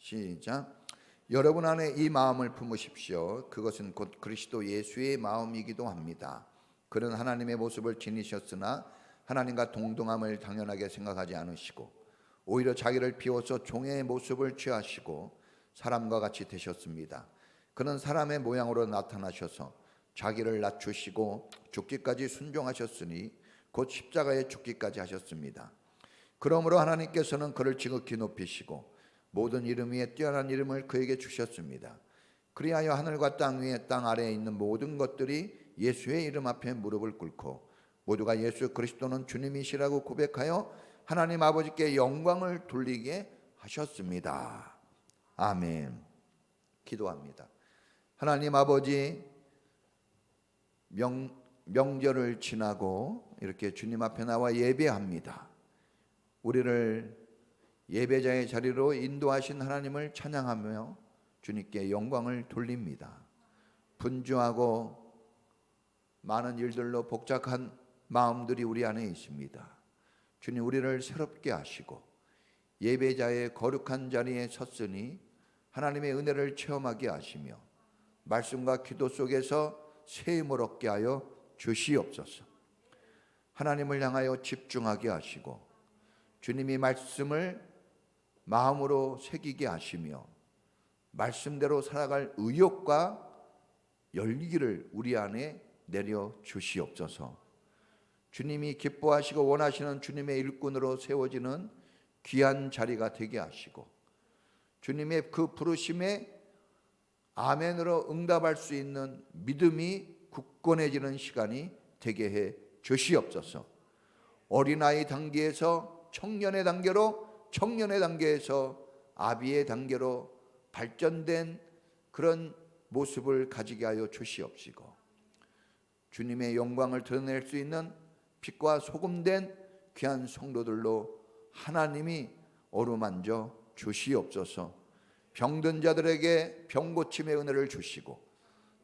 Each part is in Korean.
시작. 여러분 안에 이 마음을 품으십시오. 그것은 곧 그리스도 예수의 마음이기도 합니다. 그는 하나님의 모습을 지니셨으나 하나님과 동등함을 당연하게 생각하지 않으시고 오히려 자기를 비워서 종의 모습을 취하시고 사람과 같이 되셨습니다. 그는 사람의 모양으로 나타나셔서 자기를 낮추시고 죽기까지 순종하셨으니 곧 십자가에 죽기까지 하셨습니다. 그러므로 하나님께서는 그를 지극히 높이시고 모든 이름 위에 뛰어난 이름을 그에게 주셨습니다. 그리하여 하늘과 땅 위에 땅 아래에 있는 모든 것들이 예수의 이름 앞에 무릎을 꿇고 모두가 예수 그리스도는 주님이시라고 고백하여 하나님 아버지께 영광을 돌리게 하셨습니다. 아멘. 기도합니다. 하나님 아버지, 명절을 지나고 이렇게 주님 앞에 나와 예배합니다. 우리를 예배자의 자리로 인도하신 하나님을 찬양하며 주님께 영광을 돌립니다. 분주하고 많은 일들로 복잡한 마음들이 우리 안에 있습니다. 주님, 우리를 새롭게 하시고 예배자의 거룩한 자리에 섰으니 하나님의 은혜를 체험하게 하시며 말씀과 기도 속에서 새 힘을 얻게 하여 주시옵소서. 하나님을 향하여 집중하게 하시고 주님이 말씀을 마음으로 새기게 하시며 말씀대로 살아갈 의욕과 열기를 우리 안에 내려 주시옵소서. 주님이 기뻐하시고 원하시는 주님의 일꾼으로 세워지는 귀한 자리가 되게 하시고 주님의 그 부르심에 아멘으로 응답할 수 있는 믿음이 굳건해지는 시간이 되게 해 주시옵소서. 어린아이 단계에서 청년의 단계로, 청년의 단계에서 아비의 단계로 발전된 그런 모습을 가지게 하여 주시옵시고 주님의 영광을 드러낼 수 있는 빛과 소금된 귀한 성도들로 하나님이 어루만져 주시옵소서. 병든 자들에게 병고침의 은혜를 주시고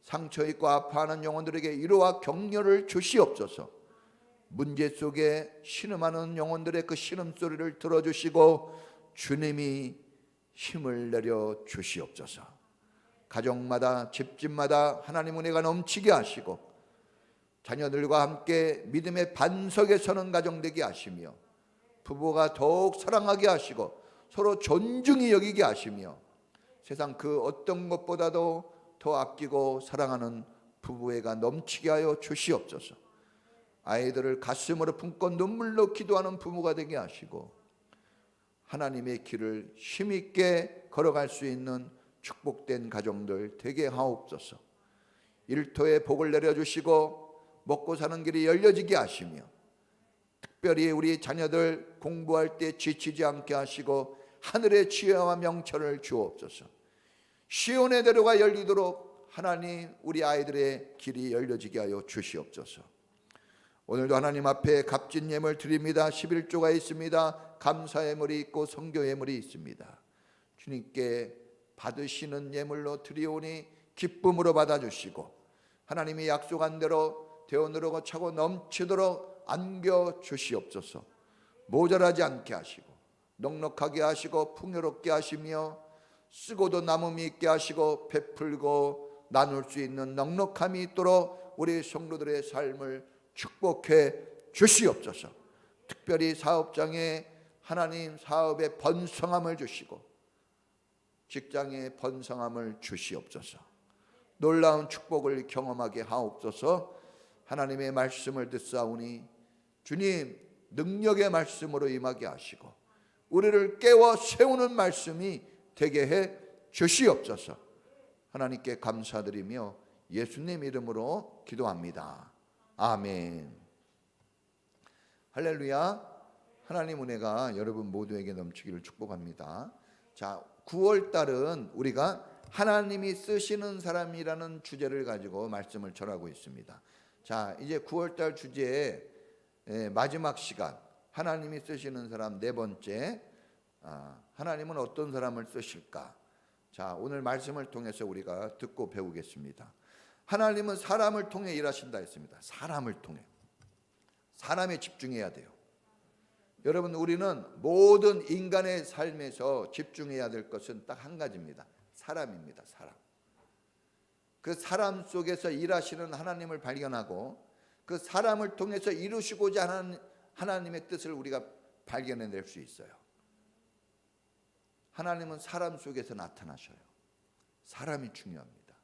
상처 있고 아파하는 영혼들에게 위로와 격려를 주시옵소서. 문제 속에 신음하는 영혼들의 그 신음소리를 들어주시고 주님이 힘을 내려 주시옵소서. 가정마다 집집마다 하나님 은혜가 넘치게 하시고 자녀들과 함께 믿음의 반석에 서는 가정 되게 하시며 부부가 더욱 사랑하게 하시고 서로 존중히 여기게 하시며 세상 그 어떤 것보다도 더 아끼고 사랑하는 부부애가 넘치게 하여 주시옵소서. 아이들을 가슴으로 품고 눈물로 기도하는 부모가 되게 하시고 하나님의 길을 힘있게 걸어갈 수 있는 축복된 가정들 되게 하옵소서. 일터에 복을 내려주시고 먹고 사는 길이 열려지게 하시며 특별히 우리 자녀들 공부할 때 지치지 않게 하시고 하늘의 지혜와 명철을 주옵소서. 시온의 대로가 열리도록 하나님 우리 아이들의 길이 열려지게 하여 주시옵소서. 오늘도 하나님 앞에 값진 예물 드립니다. 11조가 있습니다. 감사 예물이 있고 성교 예물이 있습니다. 주님께 받으시는 예물로 드리오니 기쁨으로 받아주시고 하나님이 약속한 대로 되어 누르고 차고 넘치도록 안겨 주시옵소서. 모자라지 않게 하시고 넉넉하게 하시고 풍요롭게 하시며 쓰고도 남음이 있게 하시고 베풀고 나눌 수 있는 넉넉함이 있도록 우리 성도들의 삶을 축복해 주시옵소서. 특별히 사업장에 하나님 사업의 번성함을 주시고 직장의 번성함을 주시옵소서. 놀라운 축복을 경험하게 하옵소서. 하나님의 말씀을 듣사오니 주님 능력의 말씀으로 임하게 하시고 우리를 깨워 세우는 말씀이 되게 해 주시옵소서. 하나님께 감사드리며 예수님 이름으로 기도합니다. 아멘. 할렐루야. 하나님 은혜가 여러분 모두에게 넘치기를 축복합니다. 자, 9월 달은 우리가 하나님이 쓰시는 사람이라는 주제를 가지고 말씀을 전하고 있습니다. 자, 이제 9월 달 주제의 마지막 시간, 하나님이 쓰시는 사람 네 번째, 하나님은 어떤 사람을 쓰실까? 자, 오늘 말씀을 통해서 우리가 듣고 배우겠습니다. 하나님은 사람을 통해 일하신다 했습니다. 사람을 통해. 사람에 집중해야 돼요. 여러분, 우리는 모든 인간의 삶에서 집중해야 될 것은 딱 한 가지입니다. 사람입니다. 사람. 그 사람 속에서 일하시는 하나님을 발견하고 그 사람을 통해서 이루시고자 하는 하나님의 뜻을 우리가 발견해낼 수 있어요. 하나님은 사람 속에서 나타나셔요. 사람이 중요합니다.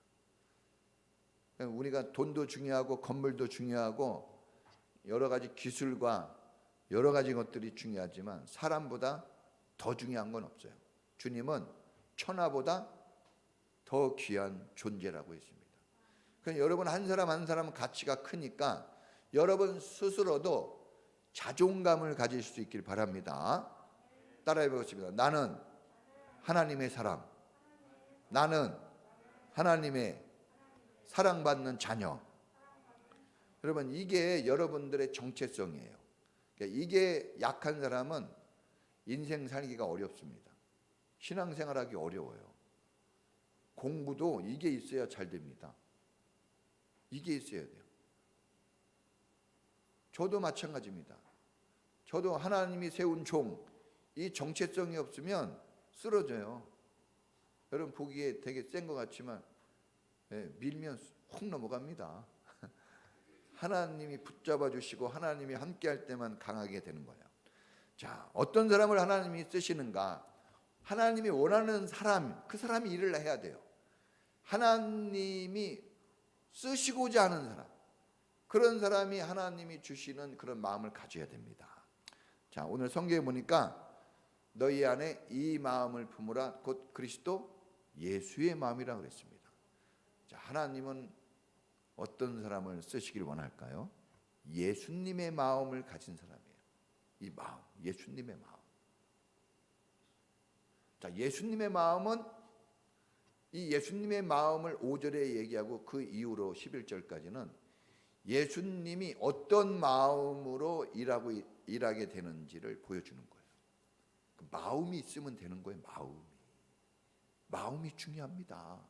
우리가 돈도 중요하고 건물도 중요하고 여러 가지 기술과 여러 가지 것들이 중요하지만 사람보다 더 중요한 건 없어요. 주님은 천하보다 더 귀한 존재라고 했습니다. 그러니까 여러분 한 사람 한 사람은 가치가 크니까 여러분 스스로도 자존감을 가질 수 있길 바랍니다. 따라해 보겠습니다. 나는 하나님의 사람, 나는 하나님의 사랑받는 자녀. 여러분, 이게 여러분들의 정체성이에요. 그러니까 이게 약한 사람은 인생 살기가 어렵습니다. 신앙생활하기 어려워요. 공부도 이게 있어야 잘 됩니다. 이게 있어야 돼요. 저도 마찬가지입니다. 저도 하나님이 세운 종, 이 정체성이 없으면 쓰러져요. 여러분 보기에 되게 센 것 같지만 밀면 훅 넘어갑니다. 하나님이 붙잡아 주시고 하나님이 함께 할 때만 강하게 되는 거예요. 자, 어떤 사람을 하나님이 쓰시는가? 하나님이 원하는 사람, 그 사람이 일을 해야 돼요. 하나님이 쓰시고자 하는 사람, 그런 사람이 하나님이 주시는 그런 마음을 가져야 됩니다. 자, 오늘 성경에 보니까 너희 안에 이 마음을 품으라 곧 그리스도 예수의 마음이라고 그랬습니다. 자, 하나님은 어떤 사람을 쓰시길 원할까요? 예수님의 마음을 가진 사람이에요. 이 마음, 예수님의 마음. 자, 예수님의 마음은 이 예수님의 마음을 5절에 얘기하고 그 이후로 11절까지는 예수님이 어떤 마음으로 일하게 되는지를 보여주는 거예요. 그 마음이 있으면 되는 거예요. 마음이 중요합니다.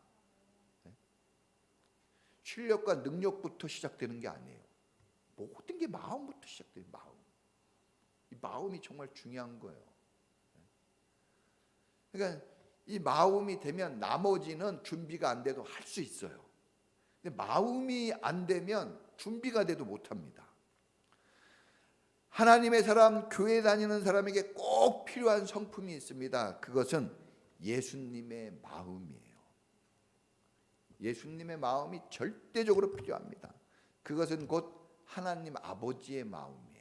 실력과 능력부터 시작되는 게 아니에요. 모든 게 마음부터 시작돼요. 이 마음이 정말 중요한 거예요. 그러니까 이 마음이 되면 나머지는 준비가 안 돼도 할 수 있어요. 근데 마음이 안 되면 준비가 돼도 못합니다. 하나님의 사람, 교회 다니는 사람에게 꼭 필요한 성품이 있습니다. 그것은 예수님의 마음이에요. 예수님의 마음이 절대적으로 필요합니다. 그것은 곧 하나님 아버지의 마음이에요.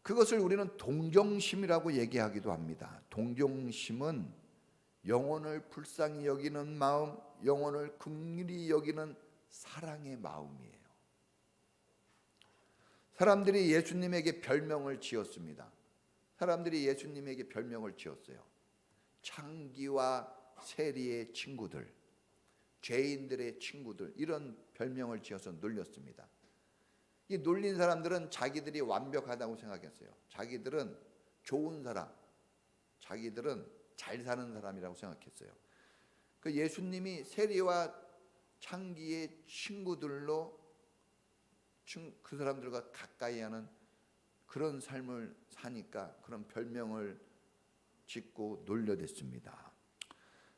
그것을 우리는 동정심이라고 얘기하기도 합니다. 동정심은 영혼을 불쌍히 여기는 마음, 영혼을 긍휼히 여기는 사랑의 마음이에요. 사람들이 예수님에게 별명을 지었습니다. 사람들이 예수님에게 별명을 지었어요. 창기와 세리의 친구들, 죄인들의 친구들, 이런 별명을 지어서 놀렸습니다. 이 놀린 사람들은 자기들이 완벽하다고 생각했어요. 자기들은 좋은 사람, 자기들은 잘 사는 사람이라고 생각했어요. 그 예수님이 세리와 창기의 친구들로 그 사람들과 가까이 하는 그런 삶을 사니까 그런 별명을 짓고 놀려댔습니다.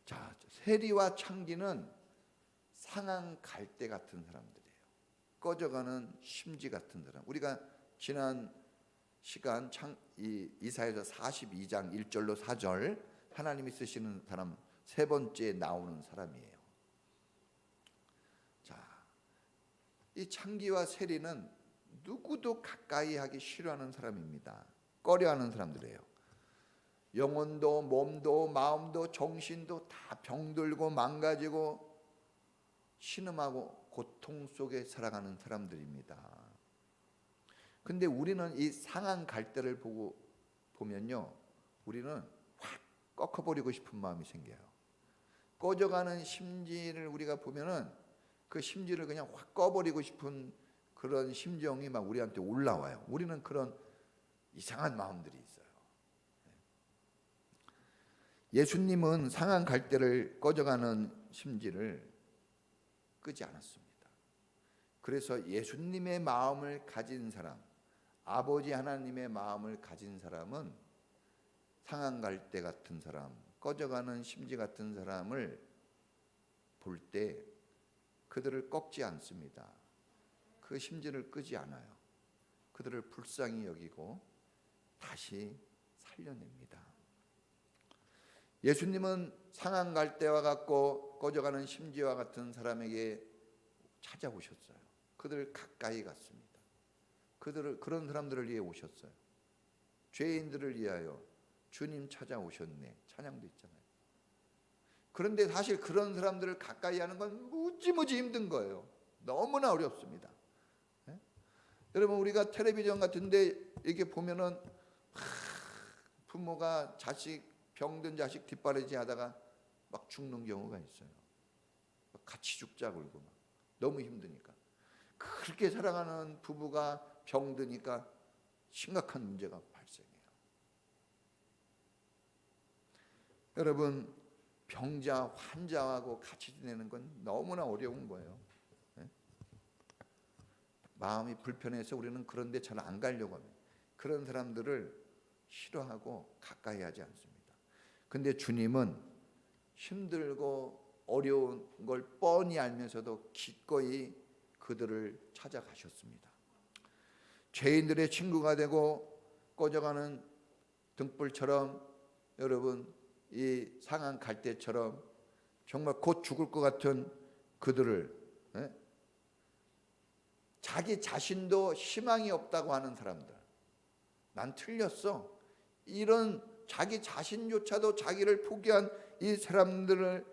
자, 세리와 창기는 상한 갈대 같은 사람들이에요. 꺼져가는 심지 같은 사람. 우리가 지난 시간 이사야서 42장 1절로 4절 하나님이 쓰시는 사람 세 번째 나오는 사람이에요. 자, 이 창기와 세리는 누구도 가까이 하기 싫어하는 사람입니다. 꺼려하는 사람들이에요. 영혼도 몸도 마음도 정신도 다 병들고 망가지고 신음하고 고통 속에 살아가는 사람들입니다. 근데 우리는 이 상한 갈대를 보면요, 우리는 확 꺾어버리고 싶은 마음이 생겨요. 꺼져가는 심지를 우리가 보면은 그 심지를 그냥 확 꺼버리고 싶은 그런 심정이 막 우리한테 올라와요. 우리는 그런 이상한 마음들이 있어요. 예수님은 상한 갈대를 꺼져가는 심지를 끄지 않았습니다. 그래서 예수님의 마음을 가진 사람, 아버지 하나님의 마음을 가진 사람은 상한 갈대 같은 사람, 꺼져가는 심지 같은 사람을 볼 때 그들을 꺾지 않습니다. 그 심지를 끄지 않아요. 그들을 불쌍히 여기고 다시 살려냅니다. 예수님은 상한 갈대와 같고 꺼져가는 심지와 같은 사람에게 찾아오셨어요. 그들을 가까이 갔습니다. 그런 사람들을 위해 오셨어요. 죄인들을 위하여 주님 찾아오셨네. 찬양도 있잖아요. 그런데 사실 그런 사람들을 가까이 하는 건 무지무지 힘든 거예요. 너무나 어렵습니다. 네? 여러분, 우리가 텔레비전 같은데 이렇게 보면은 부모가 병든 자식 뒷바라지 하다가 막 죽는 경우가 있어요. 같이 죽자 그러고 막 너무 힘드니까. 그렇게 사랑하는 부부가 병드니까 심각한 문제가 발생해요. 여러분, 병자, 환자하고 같이 지내는 건 너무나 어려운 거예요. 네? 마음이 불편해서 우리는 그런 데 잘 안 가려고 합니다. 그런 사람들을 싫어하고 가까이 하지 않습니다. 근데 주님은 힘들고 어려운 걸 뻔히 알면서도 기꺼이 그들을 찾아가셨습니다. 죄인들의 친구가 되고 꺼져가는 등불처럼, 여러분, 이 상한 갈대처럼 정말 곧 죽을 것 같은 그들을, 자기 자신도 희망이 없다고 하는 사람들, 난 틀렸어, 이런 자기 자신조차도 자기를 포기한 이 사람들을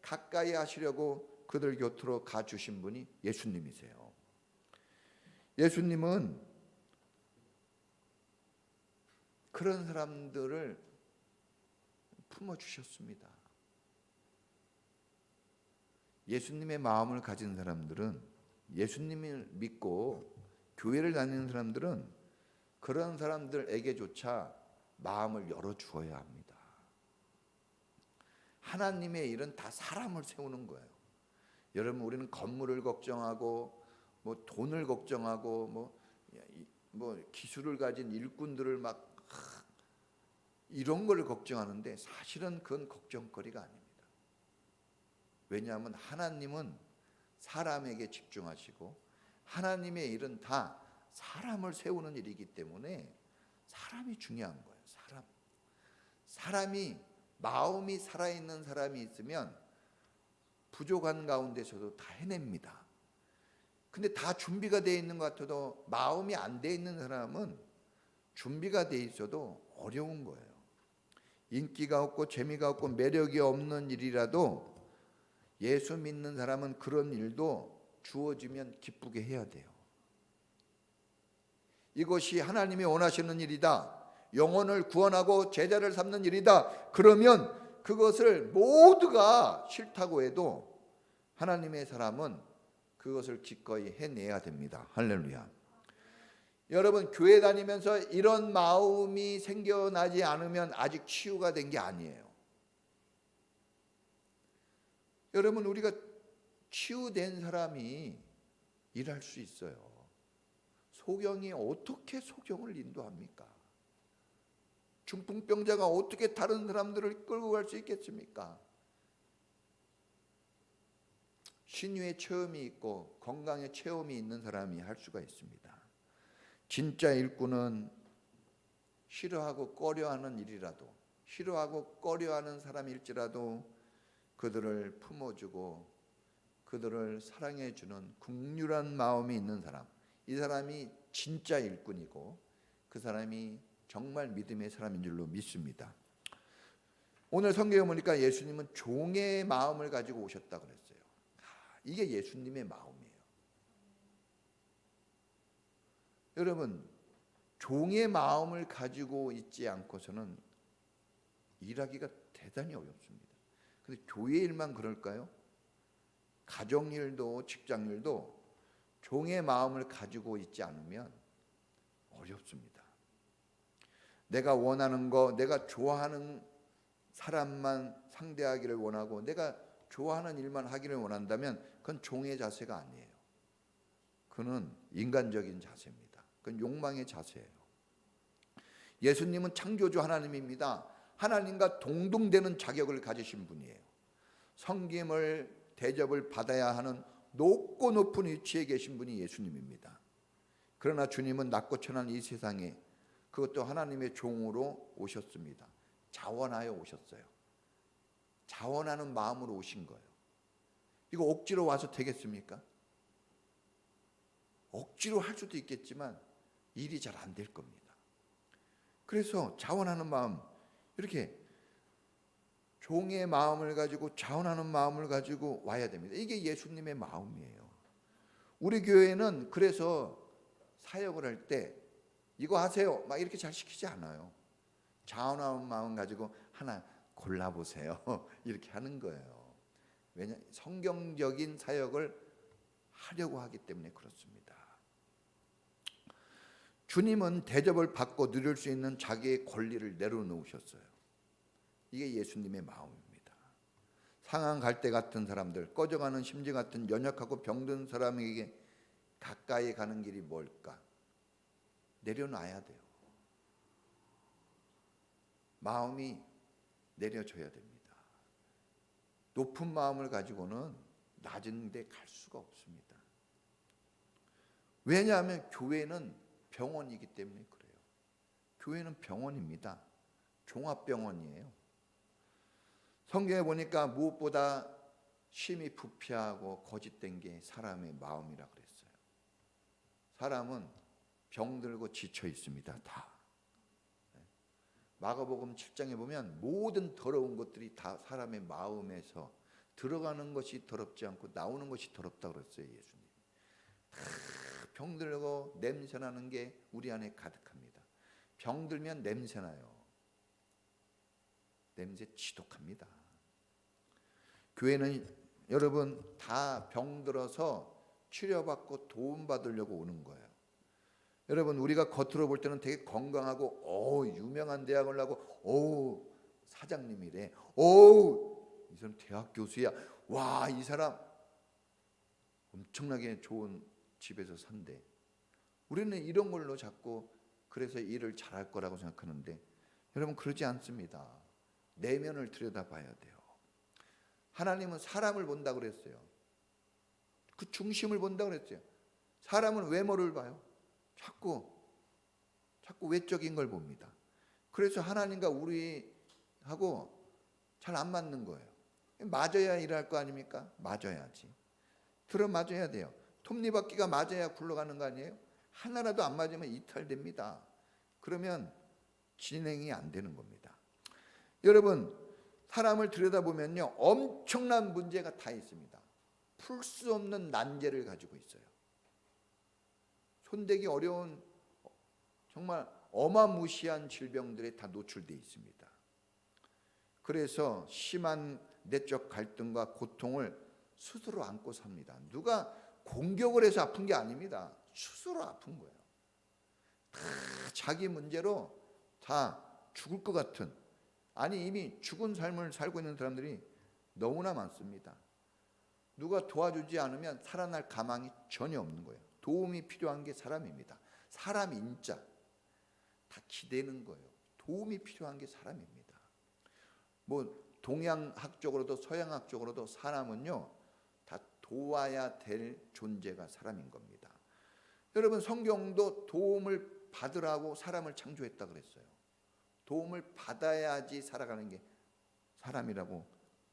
가까이 하시려고 그들 곁으로 가주신 분이 예수님이세요. 예수님은 그런 사람들을 품어주셨습니다. 예수님의 마음을 가진 사람들은, 예수님을 믿고 교회를 다니는 사람들은 그런 사람들에게조차 마음을 열어주어야 합니다. 하나님의 일은 다 사람을 세우는 거예요. 여러분, 우리는 건물을 걱정하고 뭐 돈을 걱정하고 뭐 기술을 가진 일꾼들을 막 이런 걸 걱정하는데 사실은 그건 걱정거리가 아닙니다. 왜냐하면 하나님은 사람에게 집중하시고 하나님의 일은 다 사람을 세우는 일이기 때문에 사람이 중요한 거예요. 사람이 마음이 살아있는 사람이 있으면 부족한 가운데서도 다 해냅니다. 근데 다 준비가 되어 있는 것 같아도 마음이 안 되어 있는 사람은 준비가 되어 있어도 어려운 거예요. 인기가 없고 재미가 없고 매력이 없는 일이라도 예수 믿는 사람은 그런 일도 주어지면 기쁘게 해야 돼요. 이것이 하나님이 원하시는 일이다, 영혼을 구원하고 제자를 삼는 일이다, 그러면 그것을 모두가 싫다고 해도 하나님의 사람은 그것을 기꺼이 해내야 됩니다. 할렐루야. 여러분, 교회 다니면서 이런 마음이 생겨나지 않으면 아직 치유가 된 게 아니에요. 여러분, 우리가 치유된 사람이 일할 수 있어요. 소경이 어떻게 소경을 인도합니까? 중풍병자가 어떻게 다른 사람들을 끌고 갈 수 있겠습니까? 신유의 체험이 있고 건강의 체험이 있는 사람이 할 수가 있습니다. 진짜 일꾼은 싫어하고 꺼려하는 일이라도, 싫어하고 꺼려하는 사람일지라도 그들을 품어주고 그들을 사랑해주는 긍휼한 마음이 있는 사람, 이 사람이 진짜 일꾼이고 그 사람이 정말 믿음의 사람인 줄로 믿습니다. 오늘 성경에 보니까 예수님은 종의 마음을 가지고 오셨다고 그랬어요. 이게 예수님의 마음이에요. 여러분, 종의 마음을 가지고 있지 않고서는 일하기가 대단히 어렵습니다. 근데 교회 일만 그럴까요? 가정일도 직장일도 종의 마음을 가지고 있지 않으면 어렵습니다. 내가 원하는 거, 내가 좋아하는 사람만 상대하기를 원하고 내가 좋아하는 일만 하기를 원한다면 그건 종의 자세가 아니에요. 그는 인간적인 자세입니다. 그건 욕망의 자세예요. 예수님은 창조주 하나님입니다. 하나님과 동등되는 자격을 가지신 분이에요. 섬김을 대접을 받아야 하는 높고 높은 위치에 계신 분이 예수님입니다. 그러나 주님은 낮고 천한 이 세상에 그것도 하나님의 종으로 오셨습니다. 자원하여 오셨어요. 자원하는 마음으로 오신 거예요. 이거 억지로 와서 되겠습니까? 억지로 할 수도 있겠지만 일이 잘 안 될 겁니다. 그래서 자원하는 마음, 이렇게 종의 마음을 가지고 자원하는 마음을 가지고 와야 됩니다. 이게 예수님의 마음이에요. 우리 교회는 그래서 사역을 할 때 이거 하세요 막 이렇게 잘 시키지 않아요. 자원하는 마음 가지고 하나 골라보세요 이렇게 하는 거예요. 왜냐? 성경적인 사역을 하려고 하기 때문에 그렇습니다. 주님은 대접을 받고 누릴 수 있는 자기의 권리를 내려놓으셨어요. 이게 예수님의 마음입니다. 상한 갈대 같은 사람들, 꺼져가는 심지 같은 연약하고 병든 사람에게 가까이 가는 길이 뭘까? 내려놔야 돼요. 마음이 내려져야 됩니다. 높은 마음을 가지고는 낮은 데 갈 수가 없습니다. 왜냐하면 교회는 병원이기 때문에 그래요. 교회는 병원입니다. 종합병원이에요. 성경에 보니까 무엇보다 심히 부패하고 거짓된 게 사람의 마음이라 그랬어요. 사람은 병들고 지쳐 있습니다. 다. 마가복음 7장에 보면 모든 더러운 것들이 다 사람의 마음에서 들어가는 것이 더럽지 않고 나오는 것이 더럽다고 그랬어요. 예수님. 다 병들고 냄새나는 게 우리 안에 가득합니다. 병들면 냄새나요. 냄새 지독합니다. 교회는 여러분 다 병들어서 치료받고 도움받으려고 오는 거예요. 여러분 우리가 겉으로 볼 때는 되게 건강하고 유명한 대학을 나고 사장님이래. 이 사람 대학 교수야. 와, 이 사람 엄청나게 좋은 집에서 산대. 우리는 이런 걸로 자꾸 그래서 일을 잘할 거라고 생각하는데 여러분 그러지 않습니다. 내면을 들여다봐야 돼요. 하나님은 사람을 본다고 그랬어요. 그 중심을 본다고 그랬어요. 사람은 외모를 봐요. 자꾸 외적인 걸 봅니다. 그래서 하나님과 우리하고 잘 안 맞는 거예요. 맞아야 일할 거 아닙니까? 맞아야지. 들어맞아야 돼요. 톱니바퀴가 맞아야 굴러가는 거 아니에요? 하나라도 안 맞으면 이탈됩니다. 그러면 진행이 안 되는 겁니다. 여러분 사람을 들여다보면요 엄청난 문제가 다 있습니다. 풀 수 없는 난제를 가지고 있어요. 손대기 어려운 정말 어마무시한 질병들에 다 노출되어 있습니다. 그래서 심한 내적 갈등과 고통을 스스로 안고 삽니다. 누가 공격을 해서 아픈 게 아닙니다. 스스로 아픈 거예요. 다 자기 문제로 다 죽을 것 같은, 아니 이미 죽은 삶을 살고 있는 사람들이 너무나 많습니다. 누가 도와주지 않으면 살아날 가망이 전혀 없는 거예요. 도움이 필요한 게 사람입니다. 사람 인자 다 기대는 거예요. 도움이 필요한 게 사람입니다. 뭐 동양학적으로도 서양학적으로도 사람은요 다 도와야 될 존재가 사람인 겁니다. 여러분 성경도 도움을 받으라고 사람을 창조했다 그랬어요. 도움을 받아야지 살아가는 게 사람이라고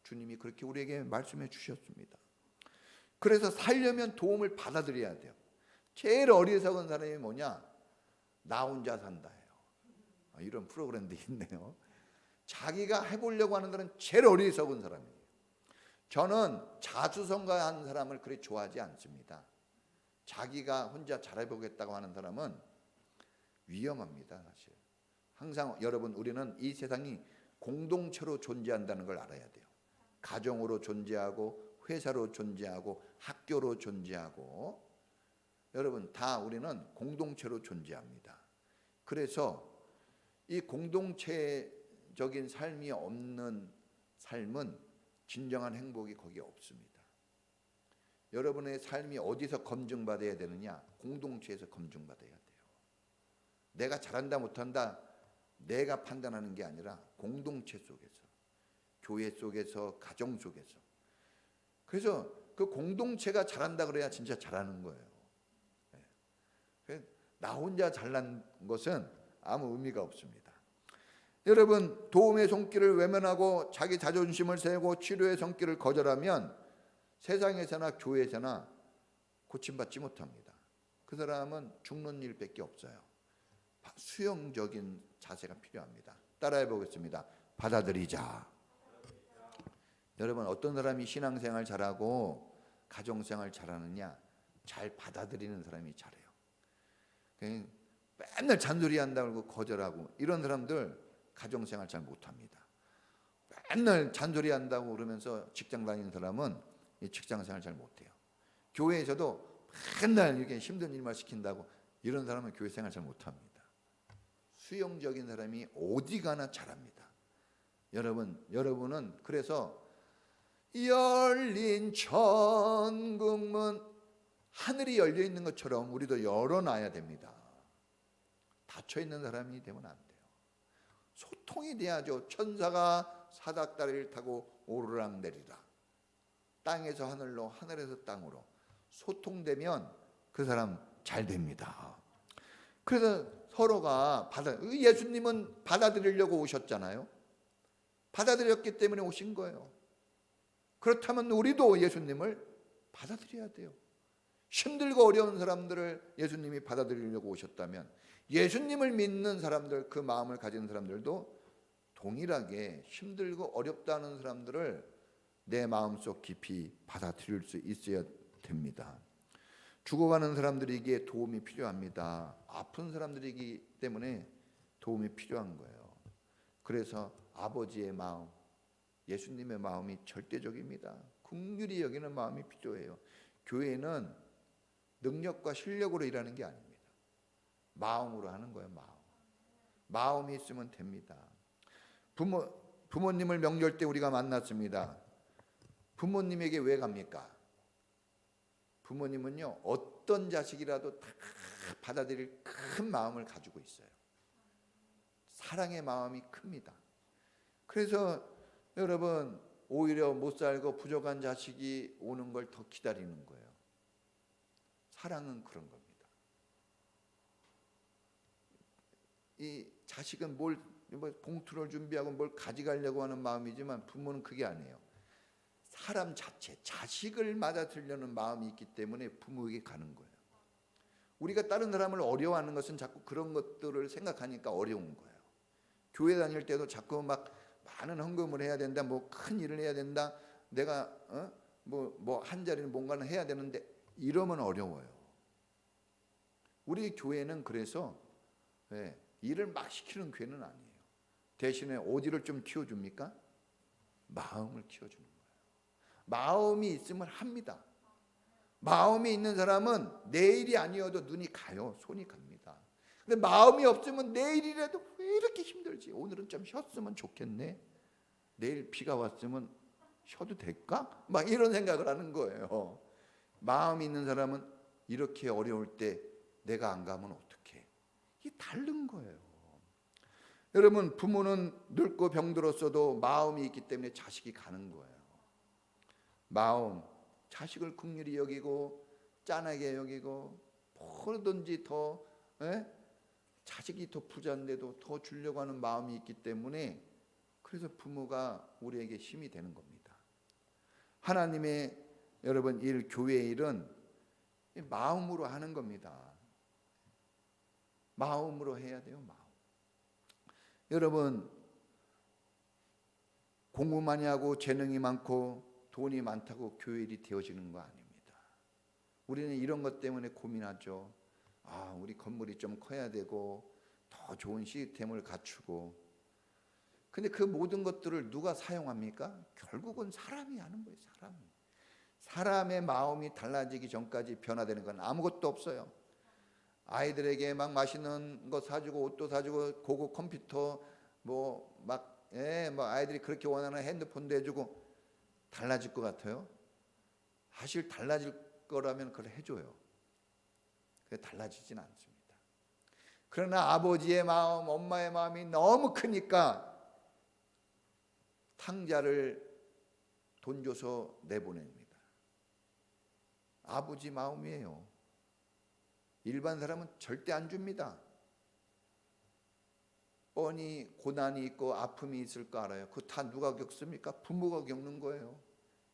주님이 그렇게 우리에게 말씀해 주셨습니다. 그래서 살려면 도움을 받아들여야 돼요. 제일 어리석은 사람이 뭐냐? 나 혼자 산다예요. 이런 프로그램도 있네요. 자기가 해보려고 하는 사람은 제일 어리석은 사람이에요. 저는 자수성가한 사람을 그리 좋아하지 않습니다. 자기가 혼자 잘해보겠다고 하는 사람은 위험합니다. 사실 항상 여러분 우리는 이 세상이 공동체로 존재한다는 걸 알아야 돼요. 가정으로 존재하고 회사로 존재하고 학교로 존재하고 여러분 다 우리는 공동체로 존재합니다. 그래서 이 공동체적인 삶이 없는 삶은 진정한 행복이 거기에 없습니다. 여러분의 삶이 어디서 검증받아야 되느냐? 공동체에서 검증받아야 돼요. 내가 잘한다 못한다 내가 판단하는 게 아니라 공동체 속에서, 교회 속에서, 가정 속에서. 그래서 그 공동체가 잘한다 그래야 진짜 잘하는 거예요. 나 혼자 잘난 것은 아무 의미가 없습니다. 여러분, 도움의 손길을 외면하고 자기 자존심을 세우고 치료의 손길을 거절하면 세상에서나 교회에서나 고침받지 못합니다. 그 사람은 죽는 일밖에 없어요. 수용적인 자세가 필요합니다. 따라해 보겠습니다. 받아들이자. 여러분, 어떤 사람이 신앙생활 잘하고 가정생활 잘하느냐? 잘 받아들이는 사람이 잘해요. 맨날 잔소리 한다고 거절하고 이런 사람들 가정생활 잘 못합니다. 맨날 잔소리 한다고 그러면서 직장 다니는 사람은 직장생활 잘 못해요. 교회에서도 맨날 이렇게 힘든 일만 시킨다고 이런 사람은 교회생활 잘 못합니다. 수용적인 사람이 어디 가나 잘합니다. 여러분은 그래서 열린 천국문, 하늘이 열려 있는 것처럼 우리도 열어놔야 됩니다. 닫혀 있는 사람이 되면 안 돼요. 소통이 돼야죠. 천사가 사닥다리를 타고 오르락내리락, 땅에서 하늘로, 하늘에서 땅으로 소통되면 그 사람 잘 됩니다. 그래서 서로가 예수님은 받아들이려고 오셨잖아요. 받아들였기 때문에 오신 거예요. 그렇다면 우리도 예수님을 받아들여야 돼요. 힘들고 어려운 사람들을 예수님이 받아들이려고 오셨다면 예수님을 믿는 사람들, 그 마음을 가진 사람들도 동일하게 힘들고 어렵다는 사람들을 내 마음속 깊이 받아들일 수 있어야 됩니다. 죽어가는 사람들에게 도움이 필요합니다. 아픈 사람들이기 때문에 도움이 필요한 거예요. 그래서 아버지의 마음, 예수님의 마음이 절대적입니다. 긍휼히 여기는 마음이 필요해요. 교회는 능력과 실력으로 일하는 게 아닙니다. 마음으로 하는 거예요. 마음이 있으면 됩니다. 부모님을 명절 때 우리가 만났습니다. 부모님에게 왜 갑니까? 부모님은요, 어떤 자식이라도 다 받아들일 큰 마음을 가지고 있어요. 사랑의 마음이 큽니다. 그래서 여러분, 오히려 못 살고 부족한 자식이 오는 걸 더 기다리는 거예요. 사랑은 그런 겁니다. 이 자식은 뭘 봉투를 준비하고 뭘 가져가려고 하는 마음이지만 부모는 그게 아니에요. 사람 자체, 자식을 맞아들려는 마음이 있기 때문에 부모에게 가는 거예요. 우리가 다른 사람을 어려워하는 것은 자꾸 그런 것들을 생각하니까 어려운 거예요. 교회 다닐 때도 자꾸 막 많은 헌금을 해야 된다, 뭐 큰 일을 해야 된다, 내가 뭐 한 자리는 뭔가는 해야 되는데 이러면 어려워요. 우리 교회는 그래서 일을 막 시키는 교회는 아니에요. 대신에 어디를 좀 키워줍니까? 마음을 키워주는 거예요. 마음이 있으면 합니다. 마음이 있는 사람은 내일이 아니어도 눈이 가요. 손이 갑니다. 근데 마음이 없으면 내일이라도 왜 이렇게 힘들지? 오늘은 좀 쉬었으면 좋겠네. 내일 비가 왔으면 쉬어도 될까? 막 이런 생각을 하는 거예요. 마음이 있는 사람은 이렇게 어려울 때 내가 안 가면 어떡해? 이게 다른 거예요. 여러분, 부모는 늙고 병들었어도 마음이 있기 때문에 자식이 가는 거예요. 마음, 자식을 긍휼히 여기고 짠하게 여기고 뭐든지 더 자식이 더 부자인데도 더 주려고 하는 마음이 있기 때문에 그래서 부모가 우리에게 힘이 되는 겁니다. 하나님의 여러분 일, 교회의 일은 마음으로 하는 겁니다. 마음으로 해야 돼요. 마음. 여러분, 공부 많이 하고 재능이 많고 돈이 많다고 교회 일이 되어지는 거 아닙니다. 우리는 이런 것 때문에 고민하죠. 우리 건물이 좀 커야 되고 더 좋은 시스템을 갖추고. 근데 그 모든 것들을 누가 사용합니까? 결국은 사람이 하는 거예요. 사람의 마음이 달라지기 전까지 변화되는 건 아무것도 없어요. 아이들에게 막 맛있는 거 사주고 옷도 사주고 고급 컴퓨터 뭐 아이들이 그렇게 원하는 핸드폰도 해주고 달라질 것 같아요? 사실 달라질 거라면 그걸 해줘요. 그게 달라지진 않습니다. 그러나 아버지의 마음, 엄마의 마음이 너무 크니까 탕자를 돈 줘서 내보냅니다. 아버지 마음이에요. 일반 사람은 절대 안 줍니다. 뻔히 고난이 있고 아픔이 있을 거 알아요. 그거 다 누가 겪습니까? 부모가 겪는 거예요.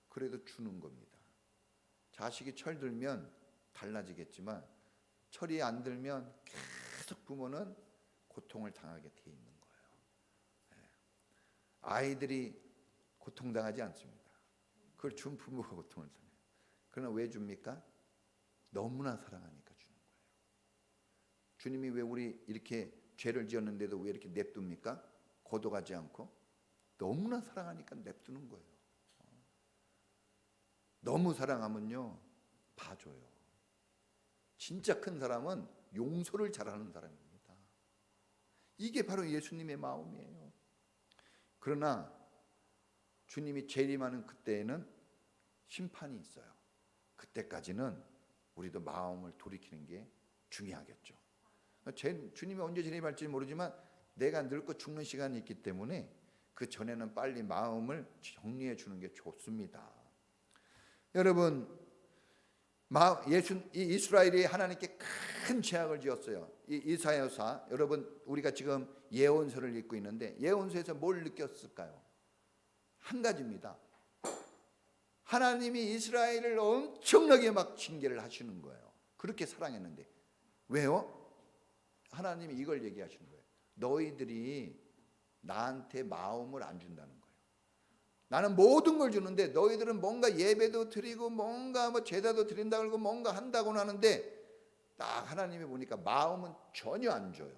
그래도 주는 겁니다. 자식이 철들면 달라지겠지만 철이 안 들면 계속 부모는 고통을 당하게 돼 있는 거예요. 아이들이 고통당하지 않습니다. 그걸 준 부모가 고통을 당해요. 그러나 왜 줍니까? 너무나 사랑하니까 주는 거예요. 주님이 왜 우리 이렇게 죄를 지었는데도 왜 이렇게 냅둡니까? 거둬가지 않고 너무나 사랑하니까 냅두는 거예요. 너무 사랑하면요 봐줘요. 진짜 큰 사람은 용서를 잘하는 사람입니다. 이게 바로 예수님의 마음이에요. 그러나 주님이 재림하는 그때에는 심판이 있어요. 그때까지는 우리도 마음을 돌이키는 게 중요하겠죠. 주님이 언제 재림할지 모르지만 내가 늙고 죽는 시간이 있기 때문에 그 전에는 빨리 마음을 정리해 주는 게 좋습니다. 여러분, 이스라엘이 하나님께 큰 죄악을 지었어요. 이사야서, 여러분 우리가 지금 예언서를 읽고 있는데 예언서에서 뭘 느꼈을까요? 한 가지입니다. 하나님이 이스라엘을 엄청나게 막 징계를 하시는 거예요. 그렇게 사랑했는데. 왜요? 하나님이 이걸 얘기하시는 거예요. 너희들이 나한테 마음을 안 준다는 거예요. 나는 모든 걸 주는데 너희들은 뭔가 예배도 드리고 뭔가 뭐 제사도 드린다고 하고 뭔가 한다고 하는데 딱 하나님이 보니까 마음은 전혀 안 줘요.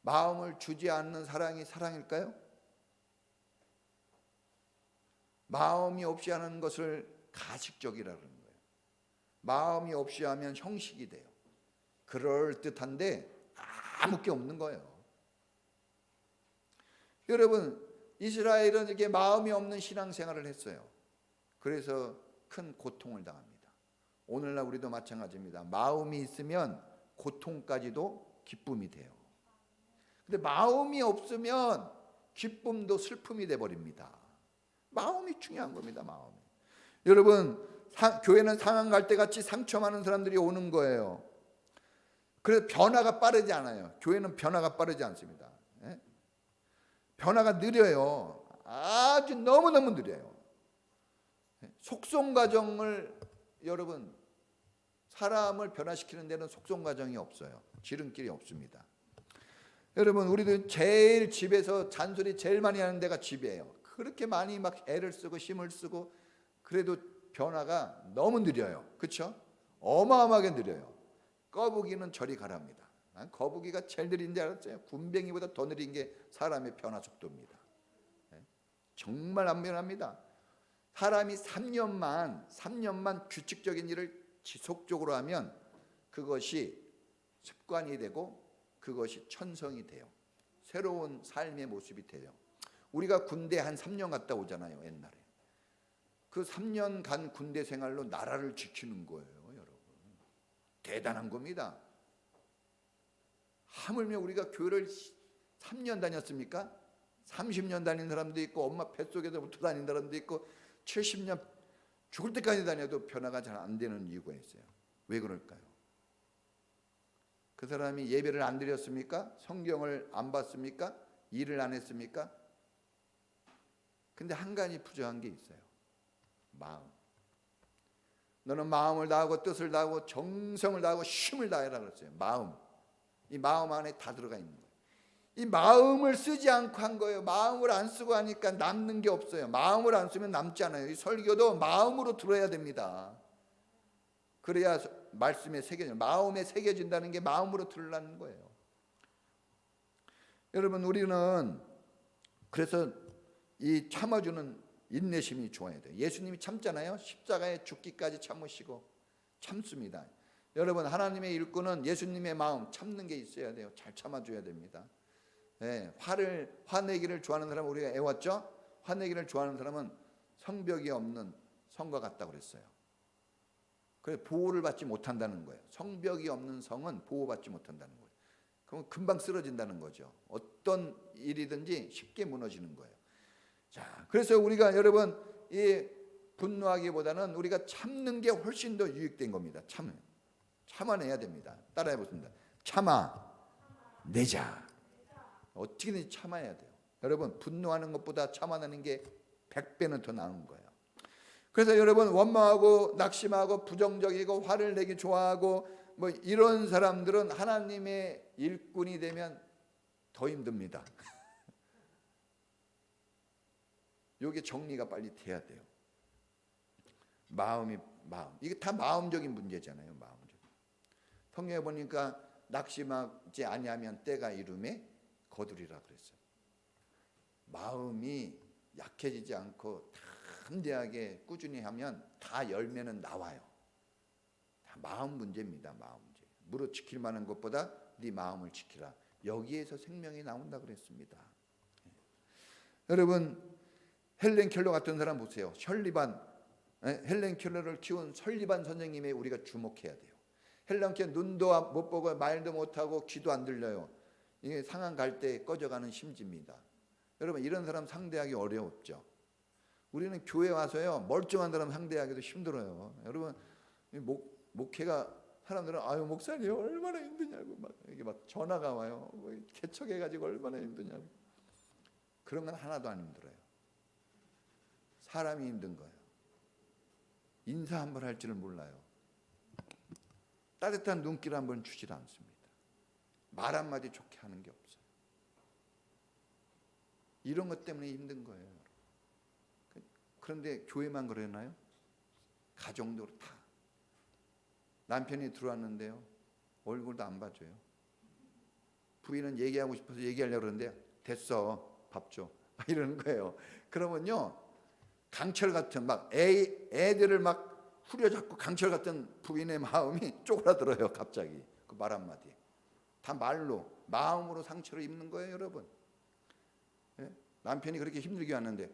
마음을 주지 않는 사랑이 사랑일까요? 마음이 없이 하는 것을 가식적이라는 거예요. 마음이 없이 하면 형식이 돼요. 그럴듯한데 아무 게 없는 거예요. 여러분, 이스라엘은 이렇게 마음이 없는 신앙생활을 했어요. 그래서 큰 고통을 당합니다. 오늘날 우리도 마찬가지입니다. 마음이 있으면 고통까지도 기쁨이 돼요. 근데 마음이 없으면 기쁨도 슬픔이 돼버립니다. 마음이 중요한 겁니다. 마음이. 여러분, 교회는 상한 갈대같이 상처 많은 사람들이 오는 거예요. 그래서 변화가 빠르지 않아요. 교회는 변화가 빠르지 않습니다. 변화가 느려요. 아주 너무너무 느려요. 속성 과정을, 여러분, 사람을 변화시키는 데는 속성 과정이 없어요. 지름길이 없습니다. 여러분, 우리도 제일 집에서 잔소리 제일 많이 하는 데가 집이에요. 그렇게 많이 막 애를 쓰고 힘을 쓰고 그래도 변화가 너무 느려요. 그렇죠? 어마어마하게 느려요. 거북이는 저리 가랍니다. 거북이가 제일 느린 줄 알았어요. 군뱅이보다 더 느린 게 사람의 변화 속도입니다. 정말 안변합니다. 사람이 3년만 규칙적인 일을 지속적으로 하면 그것이 습관이 되고 그것이 천성이 돼요. 새로운 삶의 모습이 돼요. 우리가 군대 한 3년 갔다 오잖아요. 옛날에. 그 3년간 군대 생활로 나라를 지키는 거예요. 여러분. 대단한 겁니다. 하물며 우리가 교회를 3년 다녔습니까? 30년 다닌 사람도 있고 엄마 뱃속에서부터 다닌 사람도 있고 70년 죽을 때까지 다녀도 변화가 잘 안 되는 이유가 있어요. 왜 그럴까요? 그 사람이 예배를 안 드렸습니까? 성경을 안 봤습니까? 일을 안 했습니까? 근데 한 가지 부족한 게 있어요. 마음. 너는 마음을 다하고 뜻을 다하고 정성을 다하고 힘을 다해라 그랬어요. 마음. 이 마음 안에 다 들어가 있는 거예요. 이 마음을 쓰지 않고 한 거예요. 마음을 안 쓰고 하니까 남는 게 없어요. 마음을 안 쓰면 남지 않아요. 이 설교도 마음으로 들어야 됩니다. 그래야 말씀에 새겨져요. 마음에 새겨진다는 게 마음으로 들으라는 거예요. 여러분, 우리는 그래서 이 참아주는 인내심이 좋아야 돼요. 예수님이 참잖아요. 십자가에 죽기까지 참으시고 참습니다. 여러분, 하나님의 일꾼은 예수님의 마음 참는 게 있어야 돼요. 잘 참아줘야 됩니다. 화내기를 좋아하는 사람은 우리가 애웠죠. 화내기를 좋아하는 사람은 성벽이 없는 성과 같다고 그랬어요. 그래서 보호를 받지 못한다는 거예요. 성벽이 없는 성은 보호받지 못한다는 거예요. 그럼 금방 쓰러진다는 거죠. 어떤 일이든지 쉽게 무너지는 거예요. 자, 그래서 우리가 여러분 이 분노하기보다는 우리가 참는 게 훨씬 더 유익된 겁니다. 참아내야 됩니다. 따라해 보겠습니다. 참아내자. 어떻게든지 참아야 돼요. 여러분 분노하는 것보다 참아내는 게 100배는 더 나은 거예요. 그래서 여러분 원망하고 낙심하고 부정적이고 화를 내기 좋아하고 뭐 이런 사람들은 하나님의 일꾼이 되면 더 힘듭니다. 이게 정리가 빨리 돼야 돼요. 마음 이게 다 마음적인 문제잖아요. 마음적인. 성경에 보니까 낙심하지 아니하면 때가 이름에 거두리라 그랬어요. 마음이 약해지지 않고 담대하게 꾸준히 하면 다 열매는 나와요. 다 마음 문제입니다. 마음 문제. 무릇 지킬 만한 것보다 네 마음을 지키라. 여기에서 생명이 나온다 그랬습니다. 여러분 헬렌 켈러 같은 사람 보세요. 헬렌 켈러를 키운 설리반 선생님에 우리가 주목해야 돼요. 헬렌 켈러 눈도 못 보고 말도 못하고 귀도 안 들려요. 이게 상한 갈 때 꺼져가는 심지입니다. 여러분 이런 사람 상대하기 어렵죠. 우리는 교회 와서요 멀쩡한 사람 상대하기도 힘들어요. 여러분 목회가 사람들은 아유 목사님 얼마나 힘드냐고 막 이게 막 전화가 와요. 개척해가지고 얼마나 힘드냐고. 그런 건 하나도 안 힘들어요. 사람이 힘든 거예요. 인사 한 번 할 줄을 몰라요. 따뜻한 눈길 한 번 주질 않습니다. 말 한마디 좋게 하는 게 없어요. 이런 것 때문에 힘든 거예요. 그런데 교회만 그러나요? 가정도 다. 남편이 들어왔는데요. 얼굴도 안 봐줘요. 부인은 얘기하고 싶어서 얘기하려고 그러는데 됐어 밥 줘. 이러는 거예요. 그러면요. 강철 같은 막 애들을 막 후려잡고 강철 같은 부인의 마음이 쪼그라들어요. 갑자기 그 말 한마디. 다 말로 마음으로 상처를 입는 거예요. 여러분. 예? 남편이 그렇게 힘들게 왔는데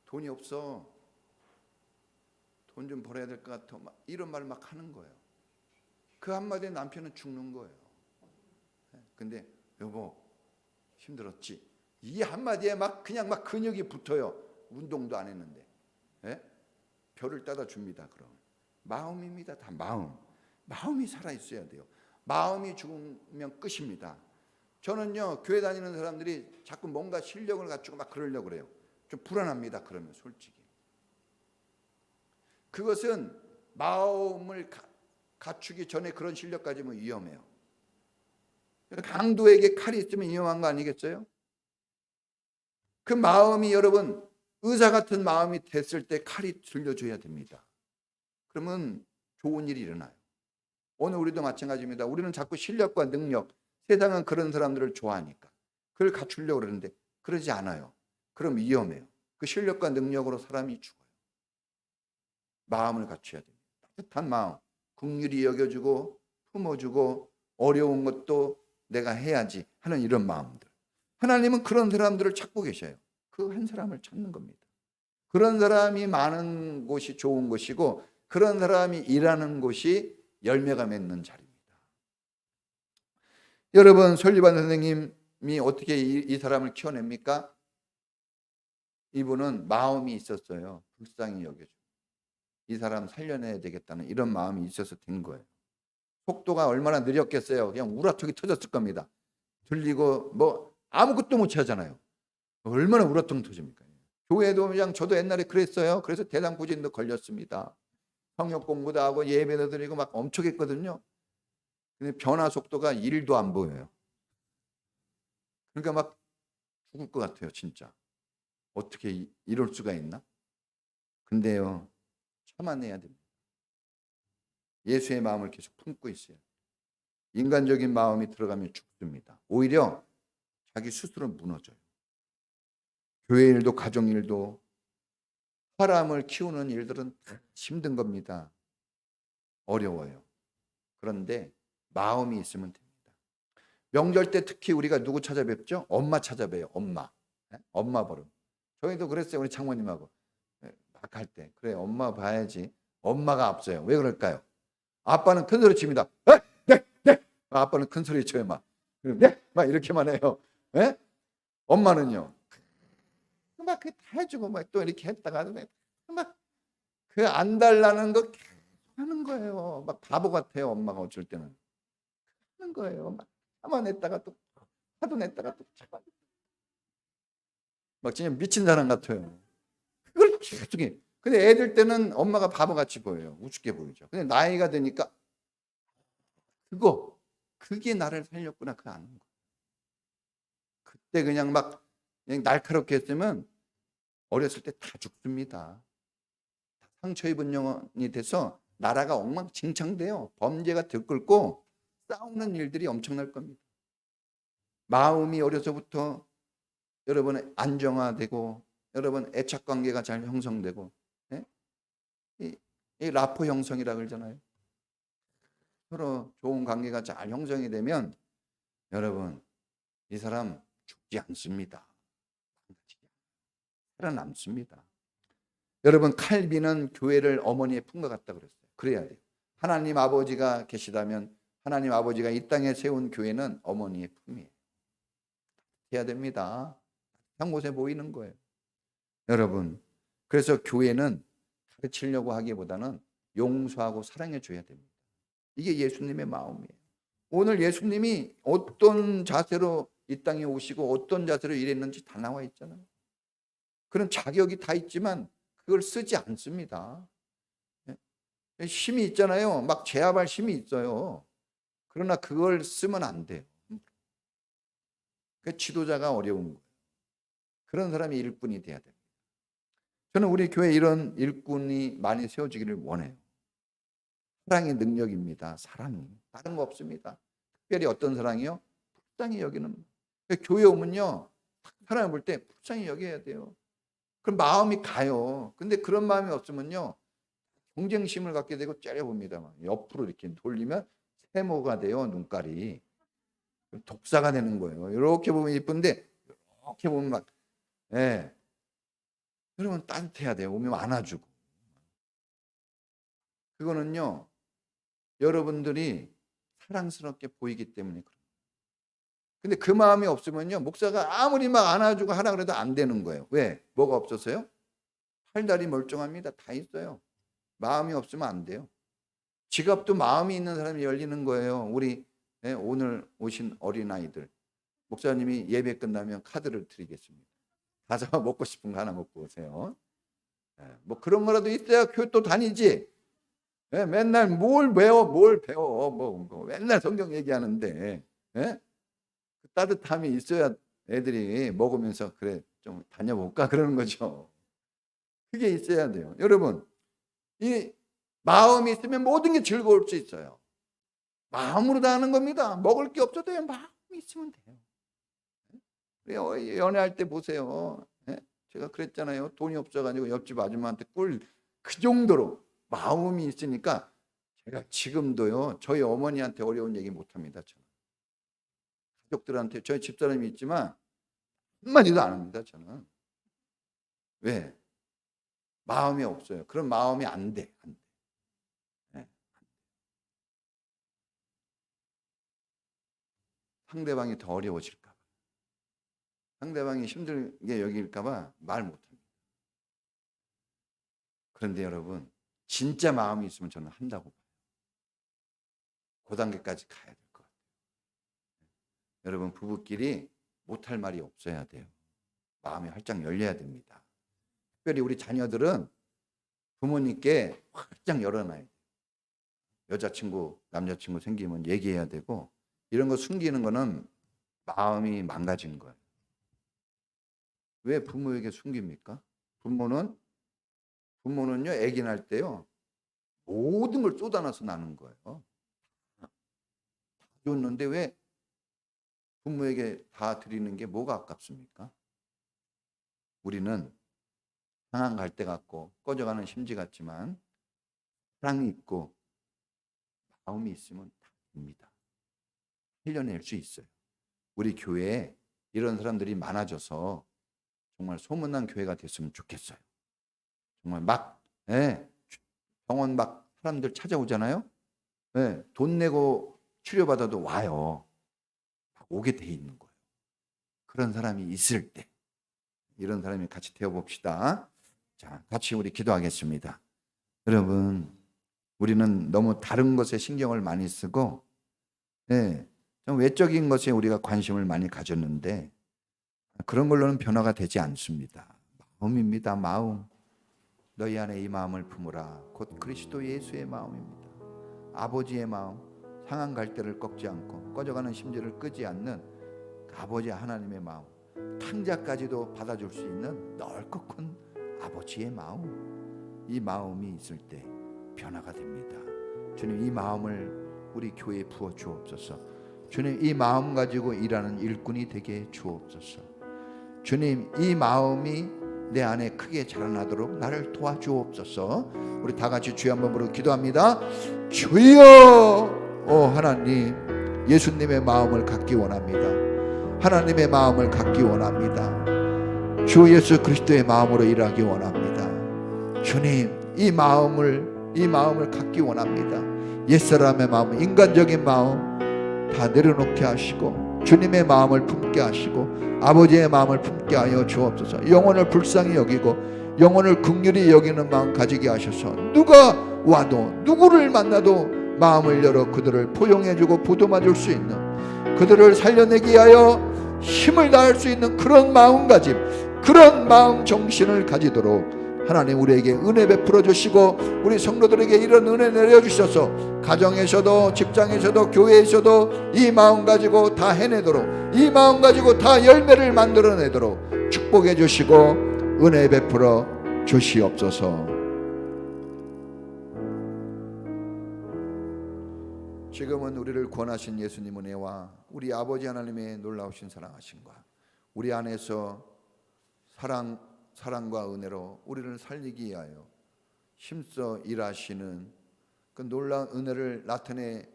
돈이 없어. 돈 좀 벌어야 될 것 같아. 막 이런 말 막 하는 거예요. 그 한마디에 남편은 죽는 거예요. 근데 여보 힘들었지. 이 한마디에 막 그냥 막 근육이 붙어요. 운동도 안 했는데. 예? 별을 따다 줍니다. 그럼 마음입니다. 다 마음. 마음이 살아 있어야 돼요. 마음이 죽으면 끝입니다. 저는요 교회 다니는 사람들이 자꾸 뭔가 실력을 갖추고 막 그러려고 그래요. 좀 불안합니다. 그러면 솔직히 그것은 마음을 갖추기 전에 그런 실력 가지면 위험해요. 강도에게 칼이 있으면 위험한 거 아니겠어요? 그 마음이 여러분 의사 같은 마음이 됐을 때 칼이 들려줘야 됩니다. 그러면 좋은 일이 일어나요. 오늘 우리도 마찬가지입니다. 우리는 자꾸 실력과 능력, 세상은 그런 사람들을 좋아하니까 그걸 갖추려고 그러는데 그러지 않아요. 그럼 위험해요. 그 실력과 능력으로 사람이 죽어요. 마음을 갖춰야 됩니다. 따뜻한 마음, 긍휼히 여겨주고 품어주고 어려운 것도 내가 해야지 하는 이런 마음들. 하나님은 그런 사람들을 찾고 계셔요. 그 한 사람을 찾는 겁니다. 그런 사람이 많은 곳이 좋은 곳이고 그런 사람이 일하는 곳이 열매가 맺는 자리입니다. 여러분 설리반 선생님이 어떻게 이 사람을 키워냅니까? 이분은 마음이 있었어요. 불쌍히 여겨주고 이 사람 살려내야 되겠다는 이런 마음이 있어서 된 거예요. 속도가 얼마나 느렸겠어요. 그냥 우라통이 터졌을 겁니다. 들리고 뭐 아무것도 못 하잖아요. 얼마나 우라통 터집니까? 교회도 그냥 저도 옛날에 그랬어요. 그래서 대상부진도 걸렸습니다. 성역 공부도 하고 예배도 드리고 막 엄청 했거든요. 근데 변화 속도가 1도 안 보여요. 그러니까 막 죽을 것 같아요. 진짜. 어떻게 이럴 수가 있나? 근데요. 참아내야 됩니다. 예수의 마음을 계속 품고 있어요. 인간적인 마음이 들어가면 죽습니다. 오히려 자기 스스로 무너져요. 교회 일도 가정 일도 사람을 키우는 일들은 힘든 겁니다. 어려워요. 그런데 마음이 있으면 됩니다. 명절 때 특히 우리가 누구 찾아뵙죠? 엄마 찾아뵈요. 엄마. 엄마 버릇. 저희도 그랬어요. 우리 장모님하고 막 할 때. 그래 엄마 봐야지. 엄마가 앞서요. 왜 그럴까요? 아빠는 큰 소리 칩니다. 네, 네, 네. 아빠는 큰 소리 쳐요, 막. 네, 막 이렇게만 해요. 예? 엄마는요. 막 그 다 해주고 막 또 이렇게 했다가 막 그 안 달라는 거 계속 하는 거예요. 막 바보 같아요, 엄마가 어쩔 때는. 하는 거예요. 막 참아냈다가 또 화도 냈다가 또 참아. 막 진짜 미친 사람 같아요. 그걸 계속 해. 근데 애들 때는 엄마가 바보같이 보여요. 우습게 보이죠. 근데 나이가 되니까 그게 나를 살렸구나. 그거 아는 거. 그때 그냥 날카롭게 했으면 어렸을 때 다 죽습니다. 상처 입은 영혼이 돼서 나라가 엉망진창돼요. 범죄가 들끓고 싸우는 일들이 엄청날 겁니다. 마음이 어려서부터 여러분 안정화되고 여러분 애착관계가 잘 형성되고, 예? 이 라포 형성이라고 그러잖아요. 서로 좋은 관계가 잘 형성이 되면 여러분 이 사람 죽지 않습니다. 살아남습니다. 여러분 칼빈은 교회를 어머니의 품과 같다 그랬어요. 그래야 돼요. 하나님 아버지가 계시다면 하나님 아버지가 이 땅에 세운 교회는 어머니의 품이에요. 해야 됩니다. 한 곳에 모이는 거예요. 여러분, 그래서 교회는 가르치려고 하기보다는 용서하고 사랑해 줘야 됩니다. 이게 예수님의 마음이에요. 오늘 예수님이 어떤 자세로 이 땅에 오시고 어떤 자세로 일했는지 다 나와 있잖아요. 그런 자격이 다 있지만 그걸 쓰지 않습니다. 힘이 있잖아요. 막 제압할 힘이 있어요. 그러나 그걸 쓰면 안 돼요. 그 지도자가 어려운 거예요. 그런 사람이 일꾼이 돼야 됩니다. 저는 우리 교회에 이런 일꾼이 많이 세워지기를 원해요. 사랑의 능력입니다. 사랑이. 다른 거 없습니다. 특별히 어떤 사랑이요? 불쌍히 여기는. 교회 오면요. 사람을 볼 때 불쌍히 여겨야 돼요. 그럼 마음이 가요. 근데 그런 마음이 없으면요. 경쟁심을 갖게 되고 째려봅니다. 옆으로 이렇게 돌리면 세모가 돼요. 눈깔이. 독사가 되는 거예요. 이렇게 보면 이쁜데 이렇게 보면 막, 예. 여러분 따뜻해야 돼요. 오면 안아주고. 그거는요. 여러분들이 사랑스럽게 보이기 때문에 그래요. 근데 그 마음이 없으면요. 목사가 아무리 막 안아주고 하라 그래도 안 되는 거예요. 왜? 뭐가 없었어요? 팔다리 멀쩡합니다. 다 있어요. 마음이 없으면 안 돼요. 지갑도 마음이 있는 사람이 열리는 거예요. 우리 오늘 오신 어린아이들. 목사님이 예배 끝나면 카드를 드리겠습니다. 가서 먹고 싶은 거 하나 먹고 오세요. 뭐 그런 거라도 있어야 교회 또 다니지. 맨날 뭘 배워. 뭐 맨날 성경 얘기하는데. 그 따뜻함이 있어야 애들이 먹으면서 그래 좀 다녀볼까 그러는 거죠. 그게 있어야 돼요. 여러분 이 마음이 있으면 모든 게 즐거울 수 있어요. 마음으로 다 하는 겁니다. 먹을 게 없어도 마음이 있으면 돼요. 연애할 때 보세요. 제가 그랬잖아요. 돈이 없어가지고 옆집 아줌마한테 그 정도로 마음이 있으니까 제가 지금도요. 저희 어머니한테 어려운 얘기 못합니다. 저는. 가족들한테 저희 집사람이 있지만 한마디도 안 합니다. 저는. 왜? 마음이 없어요. 그런 마음이 안 돼. 상대방이 더 어려워질까 봐. 상대방이 힘들게 여길까 봐 말 못합니다. 그런데 여러분 진짜 마음이 있으면 저는 한다고 봐요. 그 단계까지 가야 될 것 같아요. 여러분 부부끼리 못할 말이 없어야 돼요. 마음이 활짝 열려야 됩니다. 특별히 우리 자녀들은 부모님께 활짝 열어놔야 돼요. 여자친구, 남자친구 생기면 얘기해야 되고 이런 거 숨기는 거는 마음이 망가지는 거예요. 왜 부모에게 숨깁니까? 부모는요 아기 낳을 때요 모든 걸 쏟아놔서 낳는 거예요. 다 줬는데 왜 부모에게 다 드리는 게 뭐가 아깝습니까? 우리는 상한 갈대 같고 꺼져가는 심지 같지만 사랑이 있고 마음이 있으면 다 됩니다. 살려낼 수 있어요. 우리 교회에 이런 사람들이 많아져서 정말 소문난 교회가 됐으면 좋겠어요. 정말 병원 막 사람들 찾아오잖아요. 네, 돈 내고 치료받아도 와요. 오게 돼 있는 거예요. 그런 사람이 있을 때 이런 사람이 같이 되어봅시다. 자, 같이 우리 기도하겠습니다. 여러분, 우리는 너무 다른 것에 신경을 많이 쓰고, 네, 좀 외적인 것에 우리가 관심을 많이 가졌는데 그런 걸로는 변화가 되지 않습니다. 마음입니다. 마음. 너희 안에 이 마음을 품으라. 곧 그리스도 예수의 마음입니다. 아버지의 마음, 상한 갈대를 꺾지 않고 꺼져가는 심지를 끄지 않는 아버지 하나님의 마음, 탕자까지도 받아줄 수 있는 넓고 큰 아버지의 마음, 이 마음이 있을 때 변화가 됩니다. 주님, 이 마음을 우리 교회에 부어 주옵소서. 주님, 이 마음 가지고 일하는 일꾼이 되게 주옵소서. 주님, 이 마음이 내 안에 크게 자라나도록 나를 도와주옵소서. 우리 다 같이 주여 한번 부르고 기도합니다. 주여, 오 하나님, 예수님의 마음을 갖기 원합니다. 하나님의 마음을 갖기 원합니다. 주 예수 그리스도의 마음으로 일하기 원합니다. 주님, 이 마음을 갖기 원합니다. 옛사람의 마음, 인간적인 마음 다 내려놓게 하시고 주님의 마음을 품게 하시고 아버지의 마음을 품게 하여 주옵소서. 영혼을 불쌍히 여기고 영혼을 긍휼히 여기는 마음 가지게 하셔서 누가 와도 누구를 만나도 마음을 열어 그들을 포용해주고 보듬어줄 수 있는, 그들을 살려내기 위하여 힘을 다할 수 있는 그런 마음가짐, 그런 마음 정신을 가지도록 하나님 우리에게 은혜 베풀어 주시고 우리 성도들에게 이런 은혜 내려주셔서 가정에서도 직장에서도 교회에서도 이 마음 가지고 다 해내도록, 이 마음 가지고 다 열매를 만들어내도록 축복해 주시고 은혜 베풀어 주시옵소서. 지금은 우리를 구원하신 예수님 은혜와 우리 아버지 하나님의 놀라우신 사랑하심과 우리 안에서 사랑과 은혜로 우리를 살리기 위하여 힘써 일하시는 그 놀라운 은혜를 나타내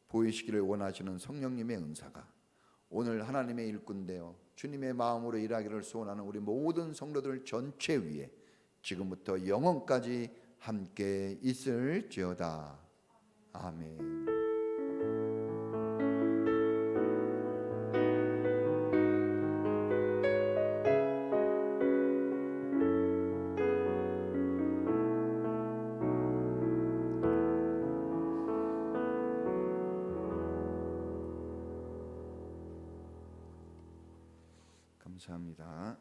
보이시기를 원하시는 성령님의 은사가 오늘 하나님의 일꾼 되어 주님의 마음으로 일하기를 소원하는 우리 모든 성도들 전체 위에 지금부터 영원까지 함께 있을지어다. 아멘. 감사합니다.